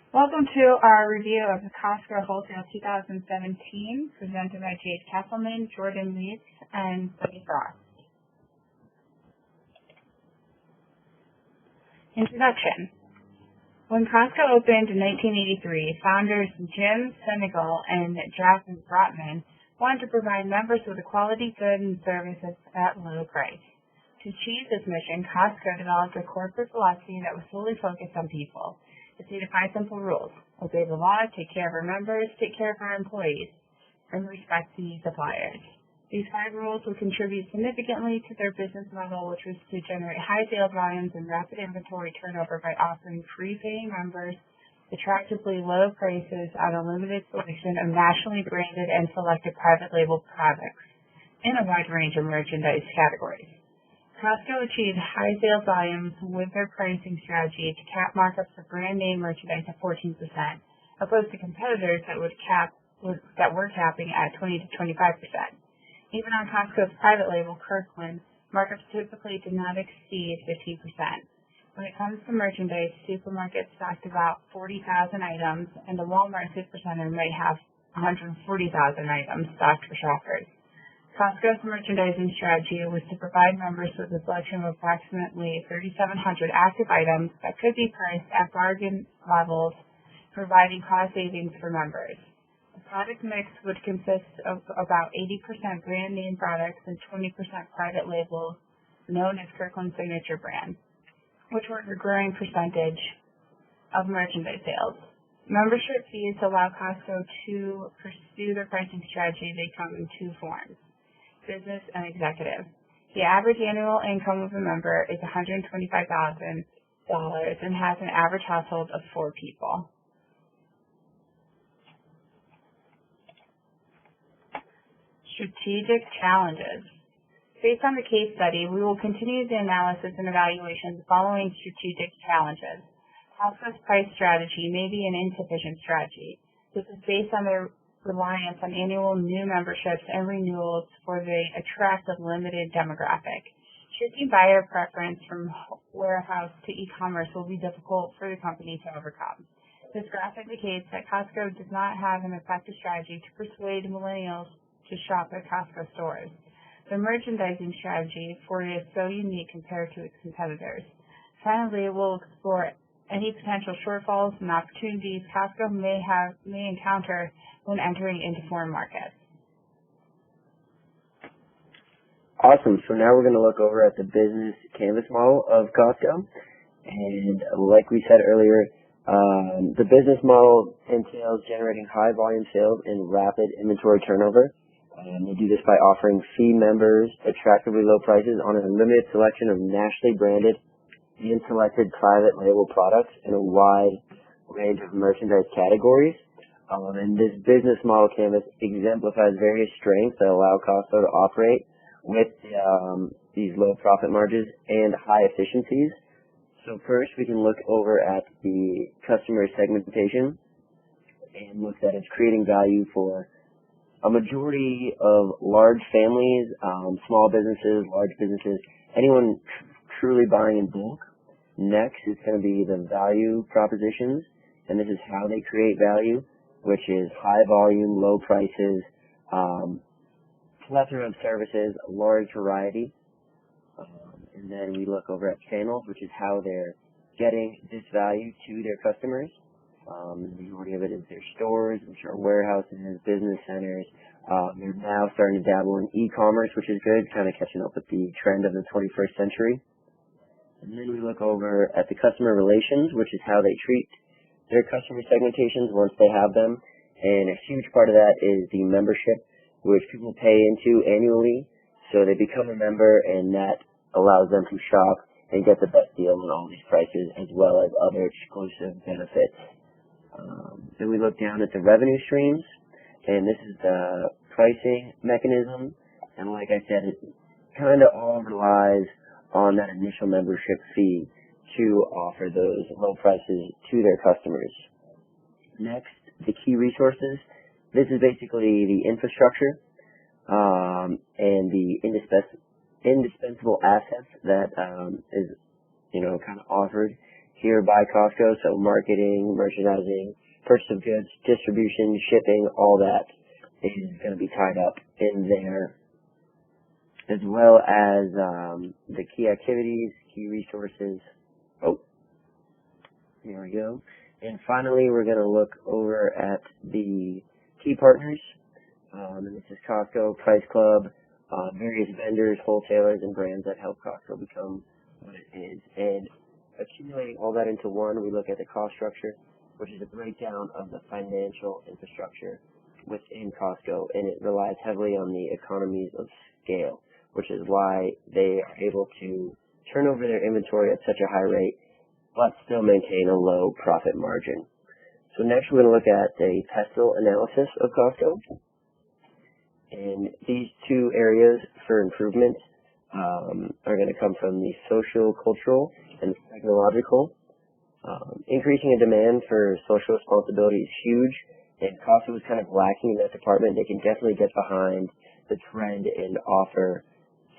Welcome to our review of the Costco Wholesale 2017, presented by Jade Kesselman, Jordan Leeds, and Buddy Frost. Introduction. When Costco opened in 1983, founders Jim Senegal and Jasmine Brotman wanted to provide members with a quality good and services at low price. To achieve this mission, Costco developed a corporate philosophy that was solely focused on people. It stated 5 simple rules: obey the law, take care of our members, take care of our employees, and respect the suppliers. These 5 rules will contribute significantly to their business model, which was to generate high sales volumes and rapid inventory turnover by offering free-paying members attractively low prices on a limited selection of nationally branded and selected private label products in a wide range of merchandise categories. Costco achieved high sales volumes with their pricing strategy to cap markups of brand name merchandise at 14%, opposed to competitors that were capping at 20 to 25%. Even on Costco's private label, Kirkland, markups typically did not exceed 15%. When it comes to merchandise, supermarkets stocked about 40,000 items, and the Walmart supercenter might have 140,000 items stocked for shoppers. Costco's merchandising strategy was to provide members with a selection of approximately 3,700 active items that could be priced at bargain levels, providing cost savings for members. The product mix would consist of about 80% brand name products and 20% private labels, known as Kirkland Signature Brand, which were a growing percentage of merchandise sales. Membership fees allow Costco to pursue their pricing strategy. They come in 2 forms: business and executive. The average annual income of a member is $125,000 and has an average household of 4 people. Strategic challenges. Based on the case study, we will continue the analysis and evaluation of the following strategic challenges. Costco's price strategy may be an insufficient strategy. This is based on their reliance on annual new memberships and renewals for the attractive limited demographic. Shifting buyer preference from warehouse to e-commerce will be difficult for the company to overcome. This graph indicates that Costco does not have an effective strategy to persuade millennials to shop at Costco stores. The merchandising strategy for it is so unique compared to its competitors. Finally, we'll explore any potential shortfalls and opportunities Costco may encounter when entering into foreign markets. Awesome. So now we're going to look over at the business canvas model of Costco. And like we said earlier, the business model entails generating high volume sales and rapid inventory turnover. They do this by offering fee members attractively low prices on a limited selection of nationally branded and selected private label products in a wide range of merchandise categories. And this business model canvas exemplifies various strengths that allow Costco to operate with these low profit margins and high efficiencies. So first, we can look over at the customer segmentation and look at it's creating value for a majority of large families, small businesses, large businesses, anyone truly buying in bulk. Next is going to be the value propositions, and this is how they create value, which is high volume, low prices, plethora of services, a large variety. And then we look over at channels, which is how they're getting this value to their customers. The majority of it is their stores, which are warehouses, business centers. They're now starting to dabble in e-commerce, which is good, kind of catching up with the trend of the 21st century. And then we look over at the customer relations, which is how they treat their customer segmentations once they have them. And a huge part of that is the membership, which people pay into annually. So they become a member, and that allows them to shop and get the best deal on all these prices, as well as other exclusive benefits. Then we look down at the revenue streams, and this is the pricing mechanism. And like I said, it kind of all relies on that initial membership fee to offer those low prices to their customers. Next, the key resources. This is basically the infrastructure and the indispensable assets that is, kind of offered here by Costco, so marketing, merchandising, purchase of goods, distribution, shipping, all that is going to be tied up in there, as well as the key activities, key resources. Oh, here we go. And finally, we're going to look over at the key partners. And this is Costco, Price Club, various vendors, wholesalers, and brands that help Costco become what it is. And accumulating all that into one, we look at the cost structure, which is a breakdown of the financial infrastructure within Costco, and it relies heavily on the economies of scale, which is why they are able to turn over their inventory at such a high rate, but still maintain a low profit margin. So next we're going to look at a pestle analysis of Costco. And these two areas for improvement are going to come from the social, cultural, and technological. Increasing a demand for social responsibility is huge, and Costco is kind of lacking in that department. They can definitely get behind the trend and offer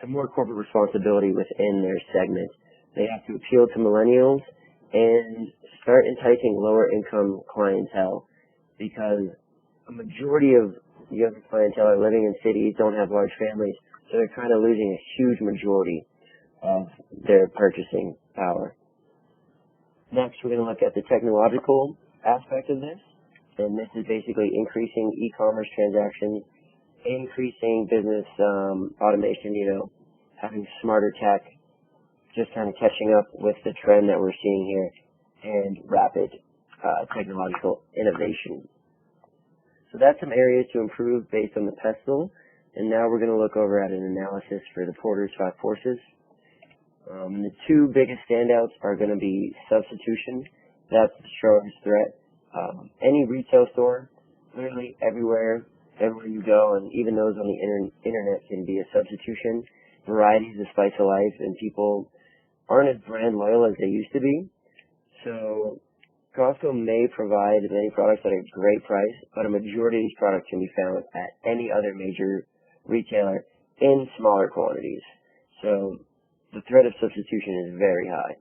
some more corporate responsibility within their segment. They have to appeal to millennials and start enticing lower income clientele, because a majority of younger clientele are living in cities, don't have large families, so they're kind of losing a huge majority of their purchasing power. Next, we're going to look at the technological aspect of this, and this is basically increasing e-commerce transactions, increasing business automation, having smarter tech, just kind of catching up with the trend that we're seeing here, and rapid technological innovation. So that's some areas to improve based on the pestle, and now we're going to look over at an analysis for the Porter's 5 Forces. The two biggest standouts are going to be substitution. That's the strongest threat. Any retail store, literally everywhere you go, and even those on the internet can be a substitution. Variety is the spice of life, and people aren't as brand loyal as they used to be. So Costco may provide many products at a great price, but a majority of these products can be found at any other major retailer in smaller quantities. So the threat of substitution is very high.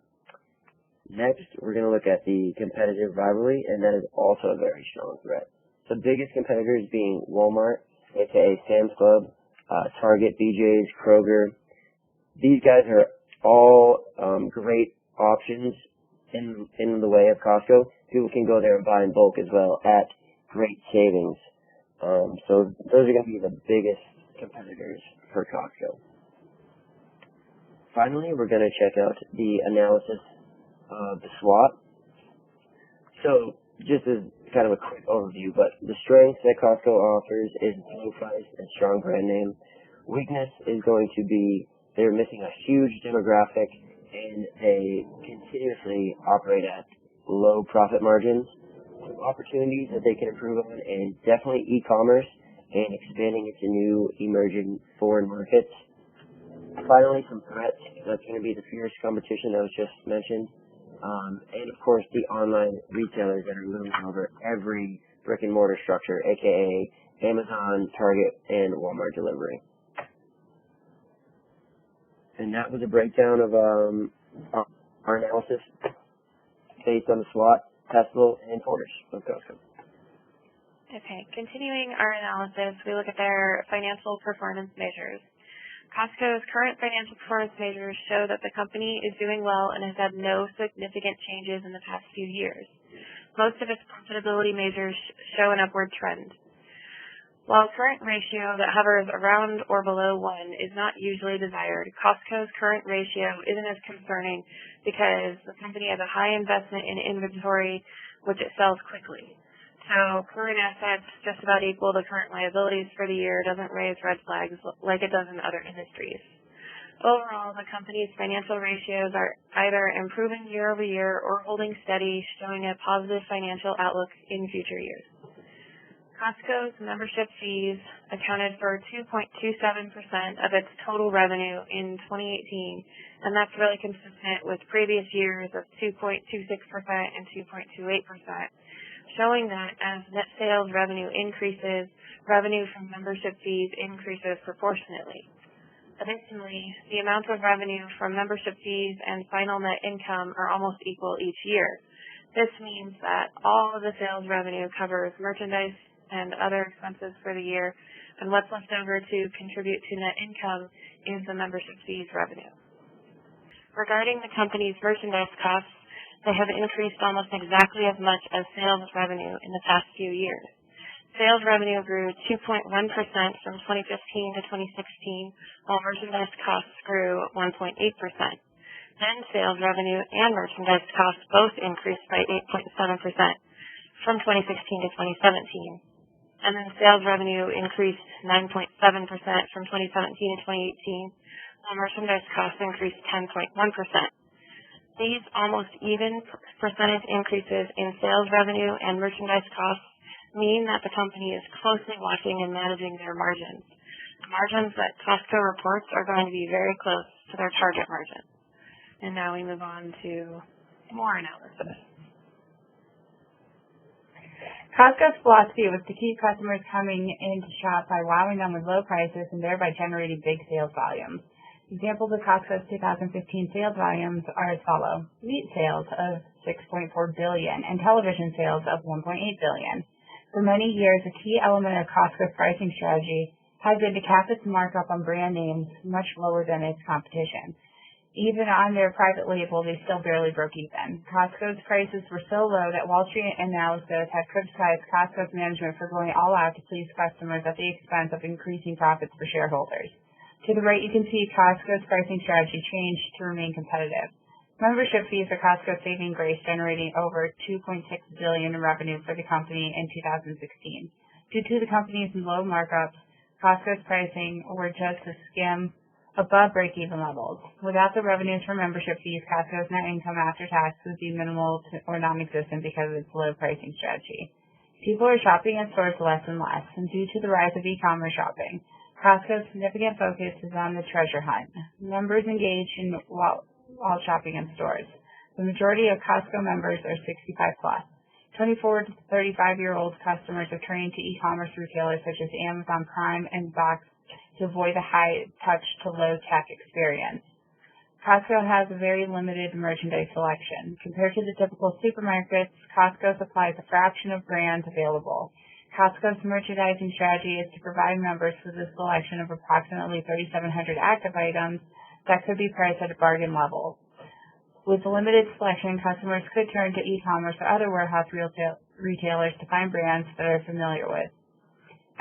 Next, we're going to look at the competitive rivalry, and that is also a very strong threat. The biggest competitors being Walmart, aka Sam's Club, Target, BJ's, Kroger. These guys are all great options in the way of Costco. People can go there and buy in bulk as well at great savings. So those are going to be the biggest competitors for Costco. Finally, we're going to check out the analysis of the SWOT. So just as kind of a quick overview, but the strength that Costco offers is low price and strong brand name. Weakness is going to be they're missing a huge demographic, and they continuously operate at low profit margins. Some opportunities that they can improve on, and definitely e-commerce and expanding into new emerging foreign markets. Finally, some threats. That's going to be the fierce competition that was just mentioned. And of course, the online retailers that are looming over every brick and mortar structure, aka Amazon, Target, and Walmart delivery. And that was a breakdown of our analysis based on the SWOT, pestle, and Porter's of Costco. Okay, continuing our analysis, we look at their financial performance measures. Costco's current financial performance measures show that the company is doing well and has had no significant changes in the past few years. Most of its profitability measures show an upward trend. While current ratio that hovers around or below 1 is not usually desired, Costco's current ratio isn't as concerning because the company has a high investment in inventory, which it sells quickly. So current assets just about equal to current liabilities for the year doesn't raise red flags like it does in other industries. Overall, the company's financial ratios are either improving year over year or holding steady, showing a positive financial outlook in future years. Costco's membership fees accounted for 2.27% of its total revenue in 2018, and that's really consistent with previous years of 2.26% and 2.28%. Showing that as net sales revenue increases, revenue from membership fees increases proportionately. Additionally, the amount of revenue from membership fees and final net income are almost equal each year. This means that all of the sales revenue covers merchandise and other expenses for the year, and what's left over to contribute to net income is the membership fees revenue. Regarding the company's merchandise costs, they have increased almost exactly as much as sales revenue in the past few years. Sales revenue grew 2.1% from 2015 to 2016, while merchandise costs grew 1.8%. Then sales revenue and merchandise costs both increased by 8.7% from 2016 to 2017. And then sales revenue increased 9.7% from 2017 to 2018, while merchandise costs increased 10.1%. These almost even percentage increases in sales revenue and merchandise costs mean that the company is closely watching and managing their margins. The margins that Costco reports are going to be very close to their target margin. And now we move on to more analysis. Costco's philosophy was to keep customers coming in to shop by wowing them with low prices and thereby generating big sales volumes. Examples of Costco's 2015 sales volumes are as follow: meat sales of $6.4 billion and television sales of $1.8 billion. For many years, a key element of Costco's pricing strategy has been to cap its markup on brand names much lower than its competition. Even on their private label, they still barely broke even. Costco's prices were so low that Wall Street analysts had criticized Costco's management for going all out to please customers at the expense of increasing profits for shareholders. To the right, you can see Costco's pricing strategy changed to remain competitive. Membership fees are Costco's saving grace, generating over $2.6 billion in revenue for the company in 2016. Due to the company's low markups, Costco's pricing were just a skim above break-even levels. Without the revenues from membership fees, Costco's net income after tax would be minimal or non-existent because of its low pricing strategy. People are shopping in stores less and less, and due to the rise of e-commerce shopping, Costco's significant focus is on the treasure hunt. Members engage in while shopping in stores. The majority of Costco members are 65 plus. 24 to 35-year-old customers are turning to e-commerce retailers such as Amazon Prime and Box to avoid a high-touch to low-tech experience. Costco has a very limited merchandise selection. Compared to the typical supermarkets, Costco supplies a fraction of brands available. Costco's merchandising strategy is to provide members with a selection of approximately 3,700 active items that could be priced at a bargain level. With limited selection, customers could turn to e-commerce or other warehouse retailers to find brands that they're familiar with.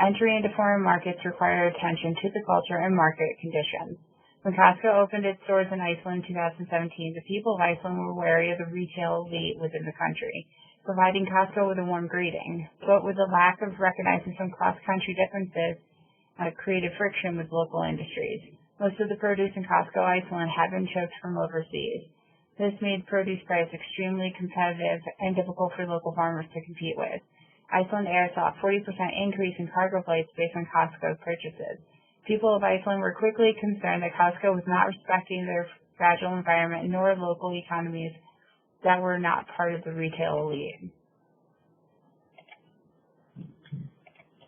Entry into foreign markets require attention to the culture and market conditions. When Costco opened its stores in Iceland in 2017, the people of Iceland were wary of the retail elite within the country, providing Costco with a warm greeting. But with the lack of recognizing some cross-country differences, created friction with local industries. Most of the produce in Costco Iceland had been shipped from overseas. This made produce price extremely competitive and difficult for local farmers to compete with. Iceland Air saw a 40% increase in cargo flights based on Costco's purchases. People of Iceland were quickly concerned that Costco was not respecting their fragile environment nor local economies that were not part of the retail elite.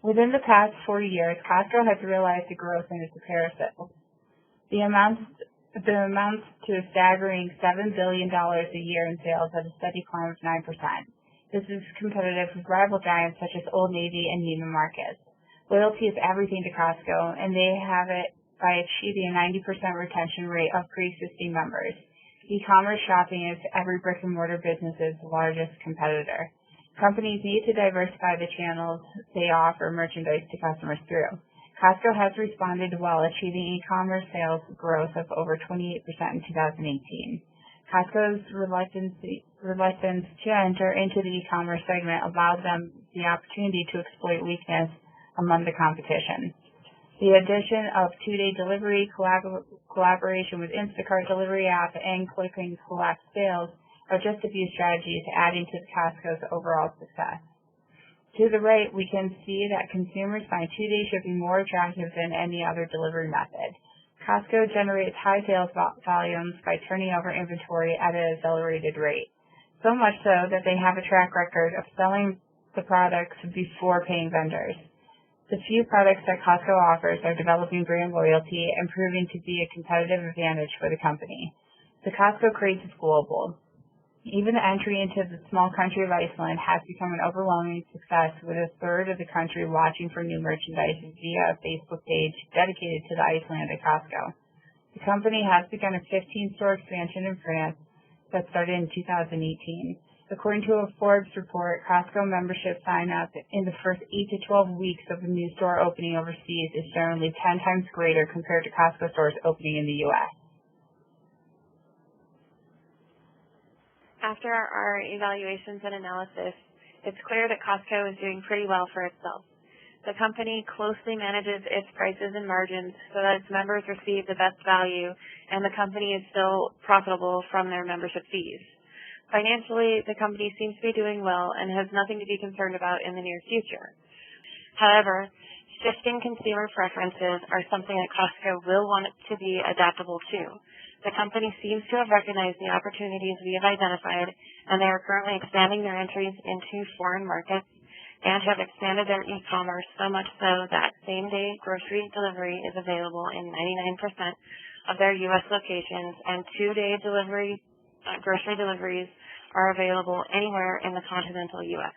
Within the past 40 years, Costco has realized the growth in its apparel sales. The amounts to a staggering $7 billion a year in sales at a steady climb of 9%. This is competitive with rival giants such as Old Navy and Neiman Marcus. Loyalty is everything to Costco, and they have it by achieving a 90% retention rate of pre-existing members. E-commerce shopping is every brick-and-mortar business's largest competitor. Companies need to diversify the channels they offer merchandise to customers through. Costco has responded well, achieving e-commerce sales growth of over 28% in 2018. Costco's reluctance to enter into the e-commerce segment allowed them the opportunity to exploit weakness among the competition. The addition of two-day delivery, collaboration with Instacart delivery app, and click and collect sales are just a few strategies adding to Costco's overall success. To the right, we can see that consumers find two-day shipping more attractive than any other delivery method. Costco generates high sales volumes by turning over inventory at an accelerated rate, so much so that they have a track record of selling the products before paying vendors. The few products that Costco offers are developing brand loyalty and proving to be a competitive advantage for the company. The Costco craze is global. Even the entry into the small country of Iceland has become an overwhelming success, with a third of the country watching for new merchandise via a Facebook page dedicated to the Icelandic Costco. The company has begun a 15-store expansion in France that started in 2018. According to a Forbes report, Costco membership sign-up in the first 8 to 12 weeks of a new store opening overseas is generally 10 times greater compared to Costco stores opening in the U.S. After our evaluations and analysis, it's clear that Costco is doing pretty well for itself. The company closely manages its prices and margins so that its members receive the best value, and the company is still profitable from their membership fees. Financially, the company seems to be doing well and has nothing to be concerned about in the near future. However, shifting consumer preferences are something that Costco will want it to be adaptable to. The company seems to have recognized the opportunities we have identified, and they are currently expanding their entries into foreign markets and have expanded their e-commerce so much so that same-day grocery delivery is available in 99% of their U.S. locations, and two-day grocery deliveries are available anywhere in the continental U.S.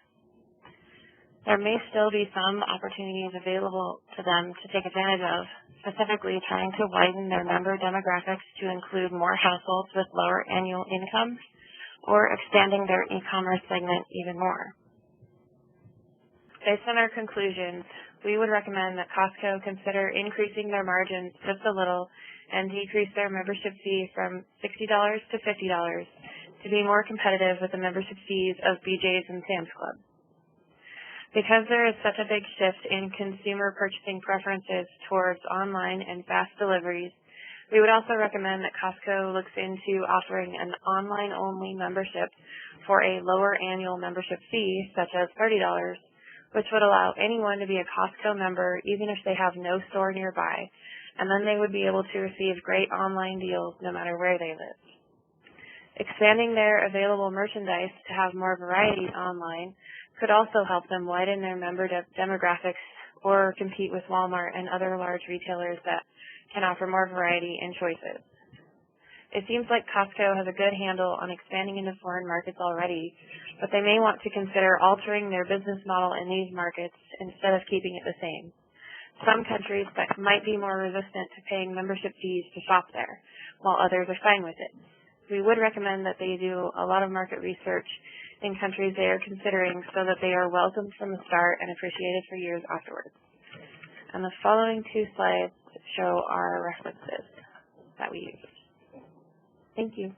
There may still be some opportunities available to them to take advantage of, specifically trying to widen their member demographics to include more households with lower annual incomes, or expanding their e-commerce segment even more. Based on our conclusions, we would recommend that Costco consider increasing their margins just a little and decrease their membership fee from $60 to $50 to be more competitive with the membership fees of BJ's and Sam's Club. Because there is such a big shift in consumer purchasing preferences towards online and fast deliveries, we would also recommend that Costco looks into offering an online-only membership for a lower annual membership fee, such as $30, which would allow anyone to be a Costco member even if they have no store nearby, and then they would be able to receive great online deals no matter where they live. Expanding their available merchandise to have more variety online could also help them widen their member demographics or compete with Walmart and other large retailers that can offer more variety and choices. It seems like Costco has a good handle on expanding into foreign markets already, but they may want to consider altering their business model in these markets instead of keeping it the same. Some countries that might be more resistant to paying membership fees to shop there, while others are fine with it. We would recommend that they do a lot of market research in countries they are considering so that they are welcomed from the start and appreciated for years afterwards. And the following two slides show our references that we used. Thank you.